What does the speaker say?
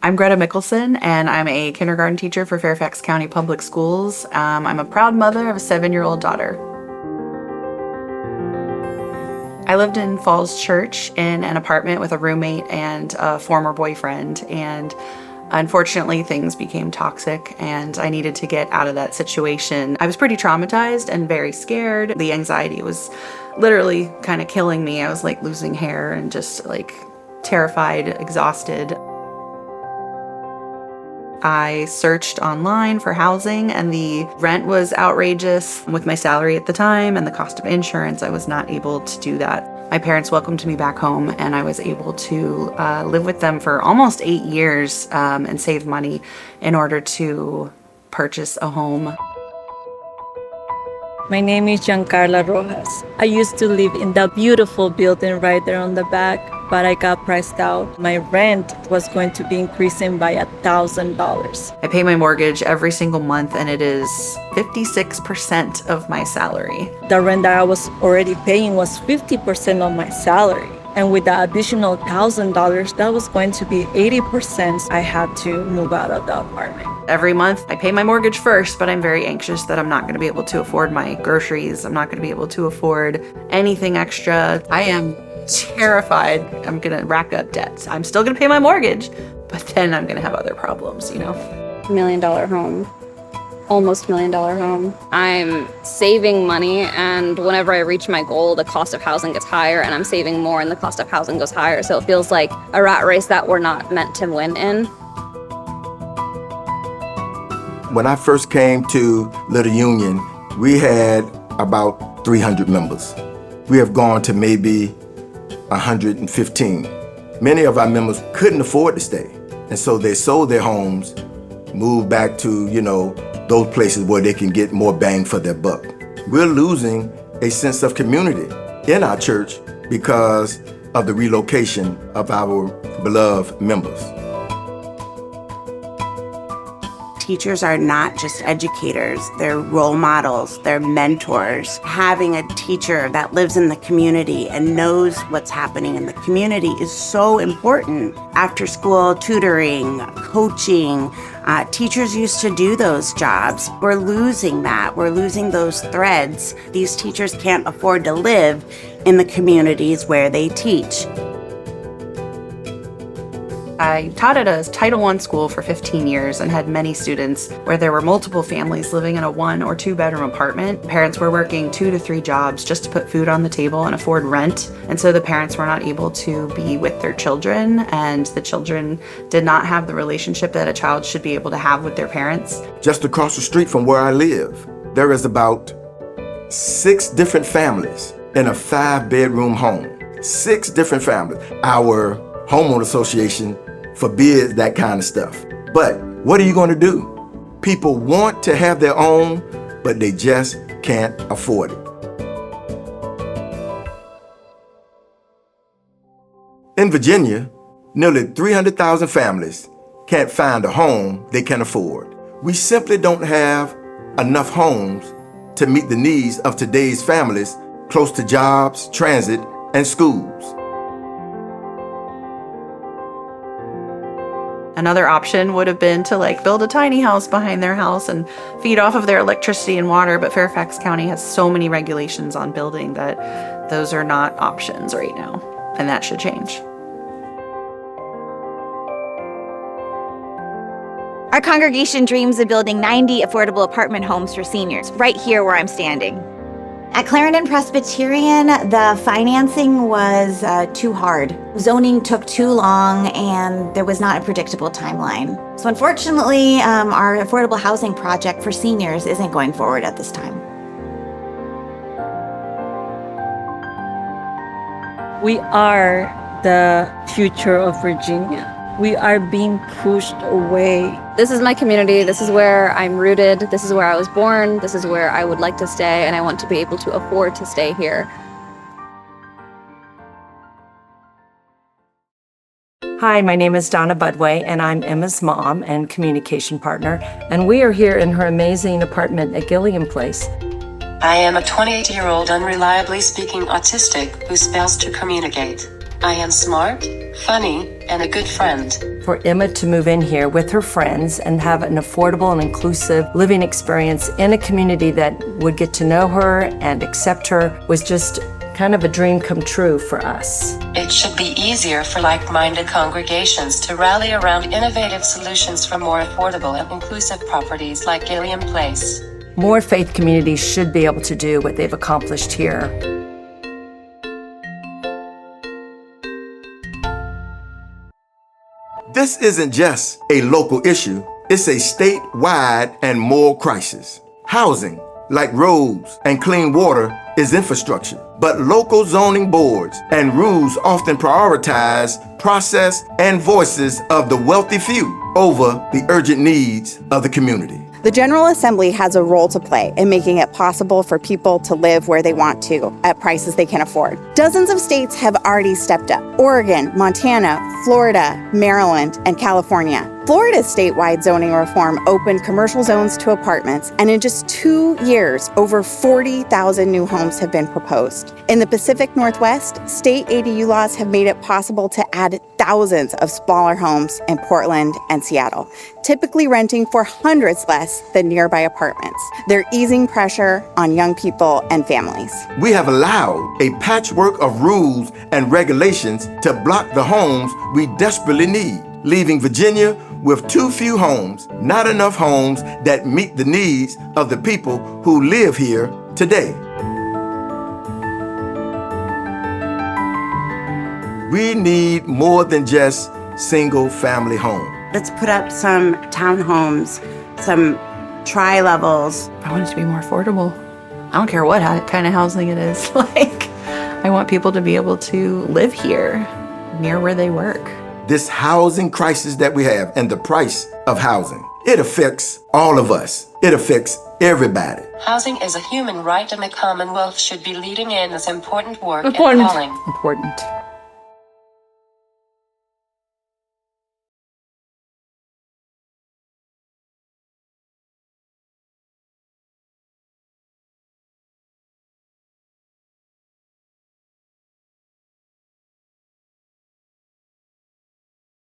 I'm Greta Mickelson, and I'm a kindergarten teacher for Fairfax County Public Schools. I'm a proud mother of a 7-year-old daughter. I lived in Falls Church in an apartment with a roommate and a former boyfriend, and unfortunately things became toxic and I needed to get out of that situation. I was pretty traumatized and very scared. The anxiety was literally kind of killing me. I was like losing hair and just like terrified, exhausted. I searched online for housing and the rent was outrageous. With my salary at the time and the cost of insurance, I was not able to do that. My parents welcomed me back home and I was able to live with them for almost 8 years and save money in order to purchase a home. My name is Giancarla Rojas. I used to live in the beautiful building right there on the back, but I got priced out. My rent was going to be increasing by $1,000. I pay my mortgage every single month and it is 56% of my salary. The rent that I was already paying was 50% of my salary. And with the additional $1,000, that was going to be 80%. I had to move out of the apartment. Every month I pay my mortgage first, but I'm very anxious that I'm not going to be able to afford my groceries. I'm not going to be able to afford anything extra. I am terrified I'm going to rack up debts. I'm still going to pay my mortgage, but then I'm going to have other problems, you know? $1 million home. Almost $1 million home. I'm saving money, and whenever I reach my goal, the cost of housing gets higher, and I'm saving more and the cost of housing goes higher. So it feels like a rat race that we're not meant to win in. When I first came to Little Union, we had about 300 members. We have gone to maybe 115. Many of our members couldn't afford to stay, and so they sold their homes, moved back to, those places where they can get more bang for their buck. We're losing a sense of community in our church because of the relocation of our beloved members. Teachers are not just educators, they're role models, they're mentors. Having a teacher that lives in the community and knows what's happening in the community is so important. After school tutoring, coaching, teachers used to do those jobs. We're losing that. We're losing those threads. These teachers can't afford to live in the communities where they teach. I taught at a Title I school for 15 years and had many students where there were multiple families living in a 1 or 2 bedroom apartment. Parents were working 2 to 3 jobs just to put food on the table and afford rent. And so the parents were not able to be with their children, and the children did not have the relationship that a child should be able to have with their parents. Just across the street from where I live, there is about 6 different families in a 5-bedroom home. 6 different families. Our homeowner association forbids that kind of stuff. But what are you going to do? People want to have their own, but they just can't afford it. In Virginia, nearly 300,000 families can't find a home they can afford. We simply don't have enough homes to meet the needs of today's families close to jobs, transit, and schools. Another option would have been to build a tiny house behind their house and feed off of their electricity and water, but Fairfax County has so many regulations on building that those are not options right now, and that should change. Our congregation dreams of building 90 affordable apartment homes for seniors, right here where I'm standing. At Clarendon Presbyterian, the financing was too hard. Zoning took too long, and there was not a predictable timeline. So unfortunately, our affordable housing project for seniors isn't going forward at this time. We are the future of Virginia. We are being pushed away. This is my community. This is where I'm rooted. This is where I was born. This is where I would like to stay, and I want to be able to afford to stay here. Hi, my name is Donna Budway, and I'm Emma's mom and communication partner, and we are here in her amazing apartment at Gilliam Place. I am a 28-year-old unreliably speaking autistic who fails to communicate. I am smart, funny, and a good friend. For Emma to move in here with her friends and have an affordable and inclusive living experience in a community that would get to know her and accept her was just kind of a dream come true for us. It should be easier for like-minded congregations to rally around innovative solutions for more affordable and inclusive properties like Gilliam Place. More faith communities should be able to do what they've accomplished here. This isn't just a local issue, it's a statewide and moral crisis. Housing, like roads and clean water, is infrastructure, but local zoning boards and rules often prioritize process and voices of the wealthy few over the urgent needs of the community. The General Assembly has a role to play in making it possible for people to live where they want to at prices they can afford. Dozens of states have already stepped up: Oregon, Montana, Florida, Maryland, and California. Florida's statewide zoning reform opened commercial zones to apartments, and in just 2 years, over 40,000 new homes have been proposed. In the Pacific Northwest, state ADU laws have made it possible to add thousands of smaller homes in Portland and Seattle, typically renting for hundreds less than nearby apartments. They're easing pressure on young people and families. We have allowed a patchwork of rules and regulations to block the homes we desperately need, leaving Virginia with too few homes, not enough homes that meet the needs of the people who live here today. We need more than just single-family homes. Let's put up some townhomes, some tri-levels. I want it to be more affordable. I don't care what kind of housing it is. I want people to be able to live here, near where they work. This housing crisis that we have and the price of housing, it affects all of us. It affects everybody. Housing is a human right, and the Commonwealth should be leading in this important work and calling. Important.